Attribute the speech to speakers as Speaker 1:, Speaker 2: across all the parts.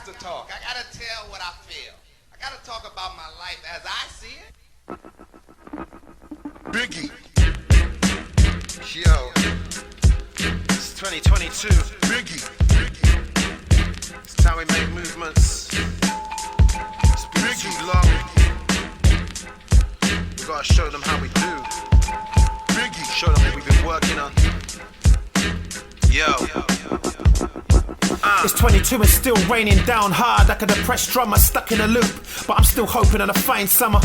Speaker 1: to talk. I gotta tell what I feel. I gotta talk about my life as I see it.
Speaker 2: Biggie. Yo. It's 2022. Biggie. It's time we make movements. It's been too long. We gotta show them how we do. Biggie. Show them what we've been working on. Yo.
Speaker 3: It's 22 and still raining down hard like a depressed drummer stuck in a loop. But I'm still hoping on a fine summer.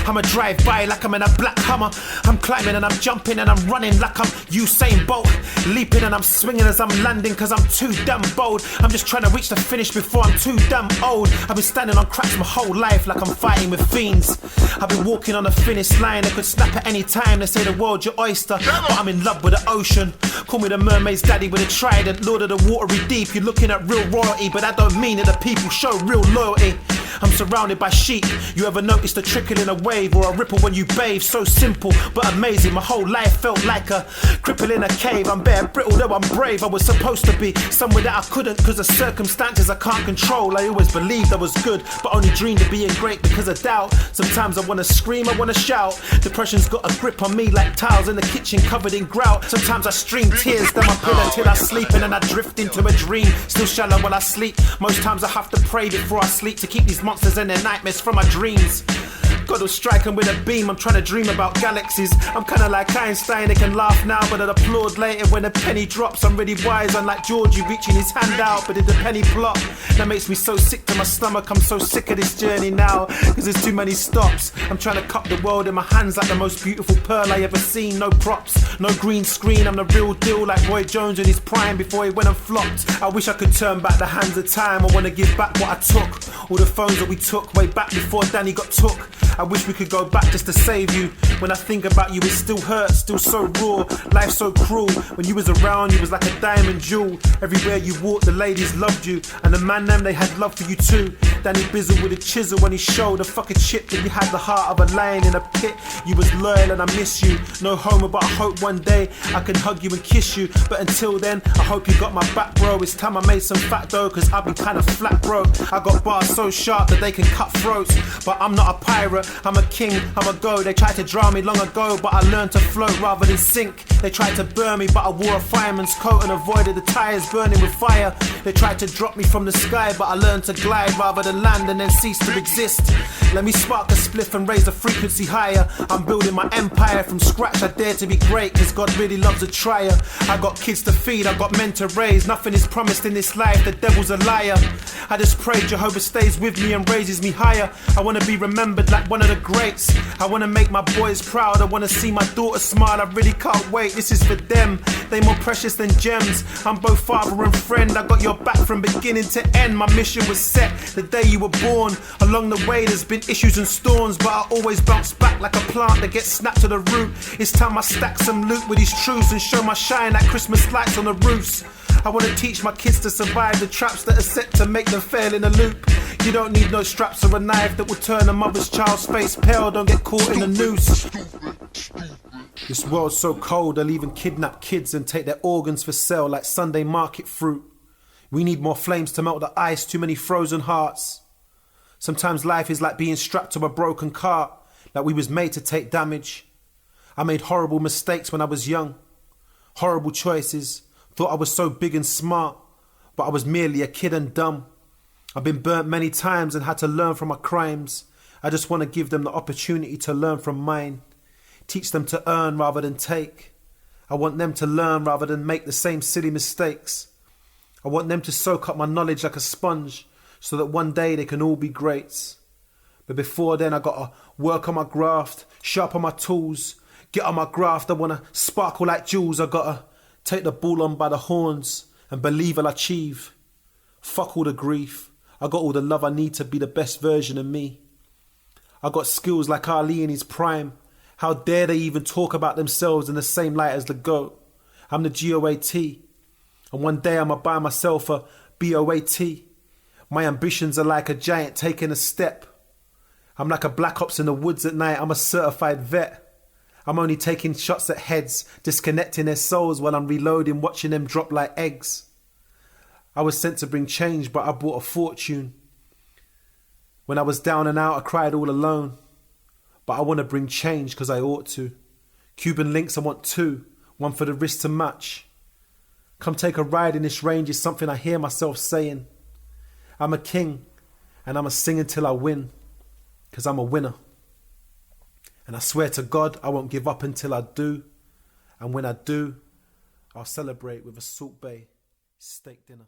Speaker 3: I'ma drive by like I'm in a black Hummer. I'm climbing and I'm jumping and I'm running like I'm Usain Bolt. Leaping and I'm swinging as I'm landing cause I'm too damn bold. I'm just trying to reach the finish before I'm too damn old. I've been standing on cracks my whole life like I'm fighting with fiends. I've been walking on the finish line that could snap at any time. They say the world's your oyster, but I'm in love with the ocean. Call me the mermaid's daddy with a trident, lord of the watery deep. You're looking at real royalty, but that don't mean that the people show real loyalty. I'm surrounded by sheep. You ever notice the trickle in a wave or a ripple when you bathe? So simple but amazing. My whole life felt like a cripple in a cave. I'm bare brittle though I'm brave. I was supposed to be somewhere that I couldn't cause of circumstances I can't control. I always believed I was good but only dreamed of being great because of doubt. Sometimes I wanna scream, I wanna shout. Depression's got a grip on me like tiles in the kitchen covered in grout. Sometimes I stream tears down my pillow till I sleep and then I drift into a dream. Still shallow while I sleep. Most times I have to pray before I sleep to keep these monsters and their nightmares from my dreams. God will strike them with a beam. I'm trying to dream about galaxies. I'm kinda like Einstein, they can laugh now but I'll applaud later when the penny drops. I'm really wise, unlike Georgie reaching his hand out, but did the penny plop? That makes me so sick to my stomach. I'm so sick of this journey now, cause there's too many stops. I'm trying to cup the world in my hands like the most beautiful pearl I ever seen. No props, no green screen, I'm the real deal like Roy Jones in his prime before he went and flopped. I wish I could turn back the hands of time. I wanna give back what I took, all the phones that we took way back before Danny got took. I wish we could go back just to save you. When I think about you, it still hurts, still so raw. Life so cruel. When you was around, you was like a diamond jewel. Everywhere you walked, the ladies loved you, and the man them, they had love for you too. Danny Bizzle with a chisel on his shoulder, fucking shit that you had the heart of a lion in a pit. You was loyal and I miss you. No homo, but I hope one day I can hug you and kiss you. But until then, I hope you got my back, bro. It's time I made some fat dough, cause I've been kinda flat, bro. I got bars so sharp that they can cut throats, but I'm not a pirate. I'm a king, I'm a go. They tried to drown me long ago, but I learned to float rather than sink. They tried to burn me, but I wore a fireman's coat and avoided the tires burning with fire. They tried to drop me from the sky, but I learned to glide rather than land and then cease to exist. Let me spark a spliff and raise the frequency higher. I'm building my empire from scratch. I dare to be great, cause God really loves a trier. I got kids to feed, I got men to raise. Nothing is promised in this life, the devil's a liar. I just pray Jehovah stays with me and raises me higher. I wanna be remembered like one of the greats. I wanna make my boys proud. I wanna see my daughter smile. I really can't wait, this is for them. They more precious than gems. I'm both father and friend. I got your back from beginning to end. My mission was set the day you were born. Along the way there's been issues and storms, but I always bounce back like a plant that gets snapped to the root. It's time I stack some loot with these truths and show my shine like Christmas lights on the roofs. I wanna teach my kids to survive the traps that are set to make them fail in a loop. You don't need no straps or a knife that will turn a mother's child's face pale. Don't get caught in a noose. This world's so cold, they'll even kidnap kids and take their organs for sale like Sunday market fruit. We need more flames to melt the ice, too many frozen hearts. Sometimes life is like being strapped to a broken cart, like we was made to take damage. I made horrible mistakes when I was young. Horrible choices. Thought I was so big and smart, but I was merely a kid and dumb. I've been burnt many times and had to learn from my crimes. I just want to give them the opportunity to learn from mine. Teach them to earn rather than take. I want them to learn rather than make the same silly mistakes. I want them to soak up my knowledge like a sponge so that one day they can all be greats. But before then I gotta work on my graft, sharpen my tools, get on my graft. I wanna sparkle like jewels. I gotta take the bull on by the horns and believe I'll achieve. Fuck all the grief. I got all the love I need to be the best version of me. I got skills like Ali in his prime. How dare they even talk about themselves in the same light as the GOAT? I'm the GOAT. And one day I'ma buy myself a BOAT. My ambitions are like a giant taking a step. I'm like a black ops in the woods at night. I'm a certified vet. I'm only taking shots at heads, disconnecting their souls while I'm reloading, watching them drop like eggs. I was sent to bring change, but I brought a fortune. When I was down and out, I cried all alone. But I want to bring change because I ought to. Cuban links, I want 2. 1 for the wrist to match. Come take a ride in this range is something I hear myself saying. I'm a king and I'ma sing until I win. Because I'm a winner. And I swear to God, I won't give up until I do. And when I do, I'll celebrate with a Salt Bay steak dinner.